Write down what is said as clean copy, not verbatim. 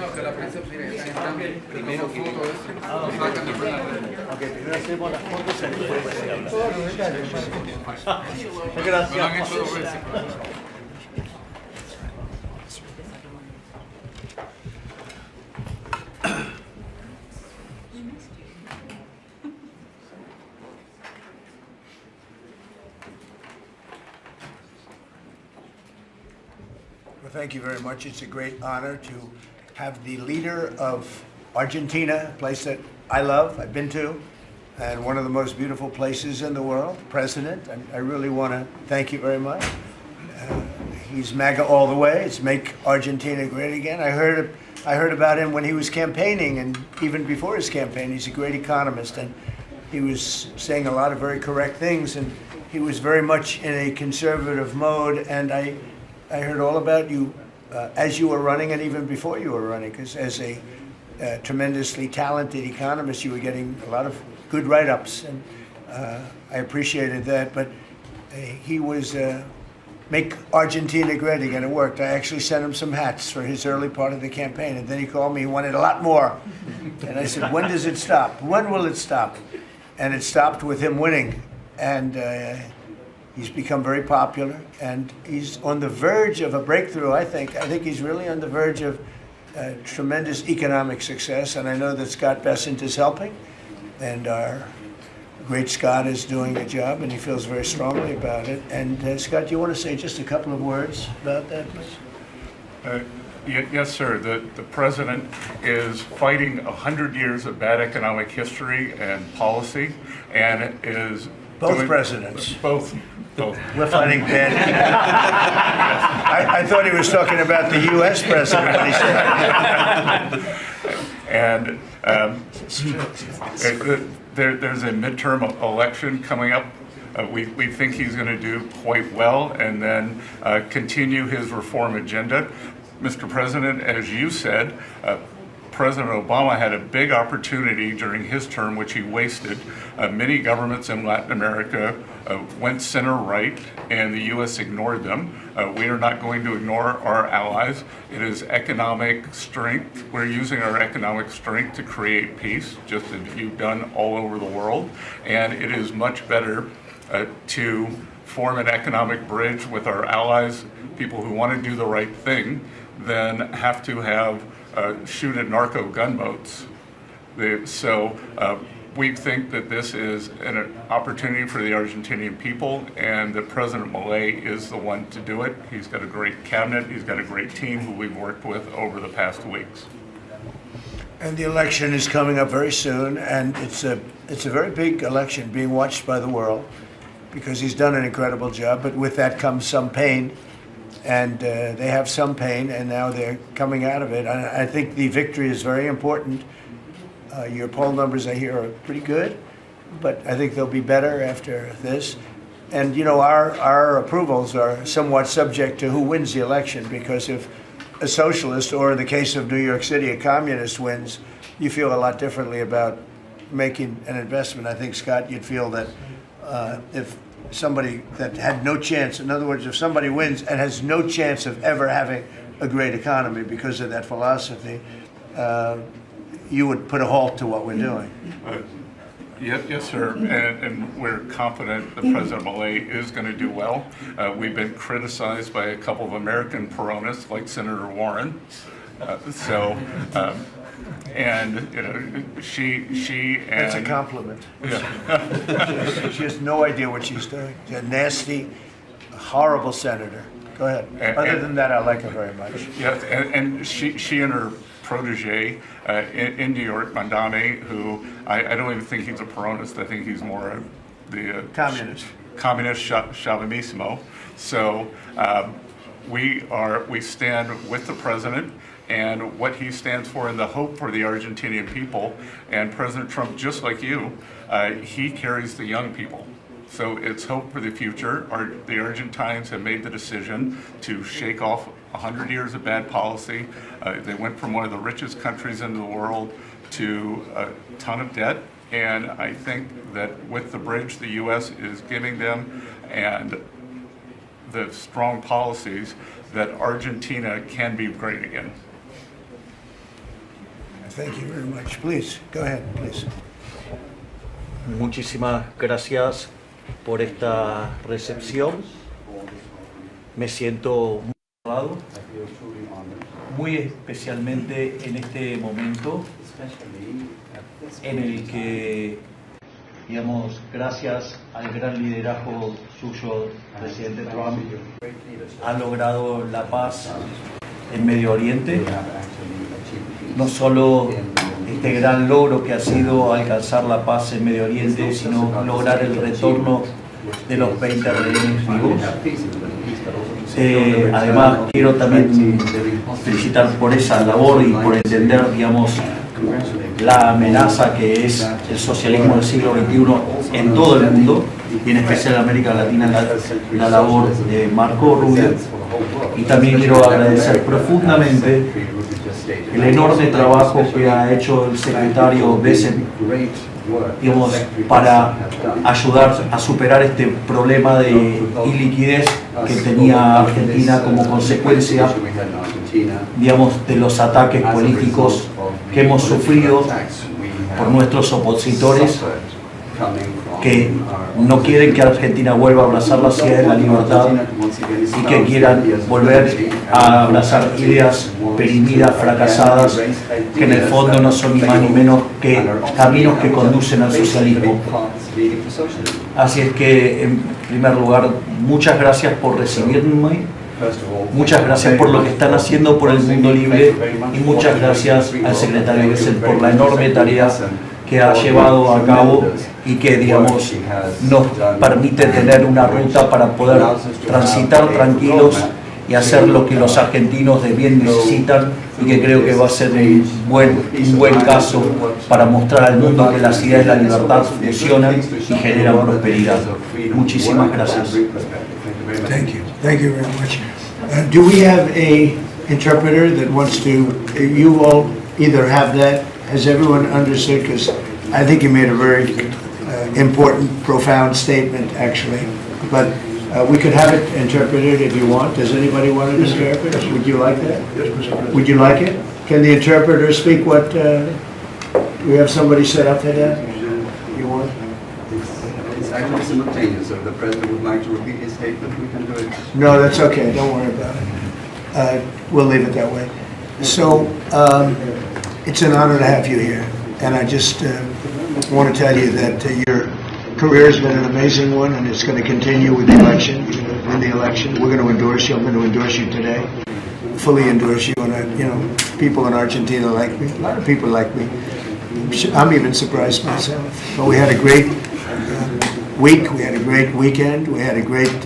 No, que la prensa está primero foto eso. Ok, primero hacemos las fotos y después hablar. Gracias. Me lo han hecho 2 veces. Well, thank you very much. It's a great honor to have the leader of Argentina, a place that I love, I've been to, and one of the most beautiful places in the world, President. I really want to thank you very much. He's MAGA all the way. It's Make Argentina Great Again. I heard about him when he was campaigning, and even before his campaign. He's a great economist, and he was saying a lot of very correct things, and he was very much in a conservative mode, and I heard all about you as you were running and even before you were running, because as a tremendously talented economist, you were getting a lot of good write-ups, and I appreciated that. But he was Make Argentina Great Again. It worked. I actually sent him some hats for his early part of the campaign, and then he called me. He wanted a lot more. And I said, when does it stop? When will it stop? And it stopped with him winning. And he's become very popular, and he's on the verge of a breakthrough, I think. I think he's really on the verge of tremendous economic success, and I know that Scott Bessent is helping, and our great Scott is doing a job, and he feels very strongly about it. And Scott, do you want to say just a couple of words about that, please? Yes, sir. The president is fighting 100 years of bad economic history and policy, and is Both presidents. Both. We're fighting bad. I thought he was talking about the U.S. president when he said. And there's a midterm election coming up. We think he's going to do quite well, and then continue his reform agenda. Mr. President, as you said, President Obama had a big opportunity during his term, which he wasted. Many governments in Latin America went center-right, and the U.S. ignored them. We are not going to ignore our allies. It is economic strength. We're using our economic strength to create peace, just as you've done all over the world. And it is much better to form an economic bridge with our allies, people who want to do the right thing, than have to have shoot at narco gunboats. So we think that this is an opportunity for the Argentinian people, and that President Milei is the one to do it. He's got a great cabinet, he's got a great team who we've worked with over the past weeks. And the election is coming up very soon, and it's a very big election being watched by the world, because he's done an incredible job, but with that comes some pain. And they have some pain, and now they're coming out of it. I think the victory is very important. Your poll numbers, I hear, are pretty good, but I think they'll be better after this. And, you know, our approvals are somewhat subject to who wins the election, because if a socialist, or in the case of New York City, a communist wins, you feel a lot differently about making an investment. I think, Scott, you'd feel that if somebody that had no chance, in other words, if somebody wins and has no chance of ever having a great economy because of that philosophy, you would put a halt to what we're doing. Yes, sir, and we're confident that President Milei is going to do well. We've been criticized by a couple of American Peronists, like Senator Warren. And you know, she and that's a compliment. Yeah. She has no idea what she's doing. She's a nasty, horrible senator. Go ahead. Other than that, I like her very much. Yes, and she and her protege in New York, Mandani, who I don't even think he's a Peronist. I think he's more the communist Chauvinismo. So we stand with the president and what he stands for, and the hope for the Argentinian people. And President Trump, just like you, he carries the young people. So it's hope for the future. The Argentines have made the decision to shake off 100 years of bad policy. They went from one of the richest countries in the world to a ton of debt. And I think that with the bridge the U.S. is giving them and the strong policies, that Argentina can be great again. Thank you very much. Please, go ahead, please. Muchísimas gracias por esta recepción. Me siento muy honrado, muy especialmente en este momento en el que, digamos, gracias al gran liderazgo suyo, presidente Trump, ha logrado la paz en Medio Oriente. No solo este gran logro que ha sido alcanzar la paz en Medio Oriente, sino lograr el retorno de los 20 rehenes vivos. Además, quiero también felicitar por esa labor y por entender, digamos, la amenaza que es el socialismo del siglo XXI en todo el mundo, y en especial en América Latina, la labor de Marco Rubio. Y también quiero agradecer profundamente el enorme trabajo que ha hecho el secretario Besen, digamos, para ayudar a superar este problema de iliquidez que tenía Argentina como consecuencia, digamos, de los ataques políticos que hemos sufrido por nuestros opositores que no quieren que Argentina vuelva a abrazar las ideas de la libertad y que quieran volver a abrazar ideas perimidas, fracasadas, que en el fondo no son ni más ni menos que caminos que conducen al socialismo. Así es que, en primer lugar, muchas gracias por recibirme, muchas gracias por lo que están haciendo por el mundo libre y muchas gracias al secretario Besen por la enorme tarea que ha llevado a cabo y que, digamos, nos permite tener una ruta para poder transitar tranquilos y hacer lo que los argentinos de bien necesitan, y que creo que va a ser un buen caso para mostrar al mundo que las ideas de la libertad funcionan y generan prosperidad. Muchísimas gracias. Thank you very much. Do we have a interpreter that wants to, you all either have that, has everyone understood? Because I think you made a very important, profound statement, actually. But we could have it interpreted if you want. Does anybody want it interpreted? Would you like that? Would you like it? Can the interpreter speak what, we have somebody set up for that? You want? It's actually simultaneous, so if the President would like to repeat his statement, we can do it. No, that's okay. Don't worry about it. We'll leave it that way. So, it's an honor to have you here. And I just want to tell you that your career has been an amazing one, and it's going to continue with the election. In the election, we're going to endorse you. I'm going to endorse you today, fully endorse you. And you know, people in Argentina like me. A lot of people like me. I'm even surprised myself. But we had a great week. We had a great weekend. We had a great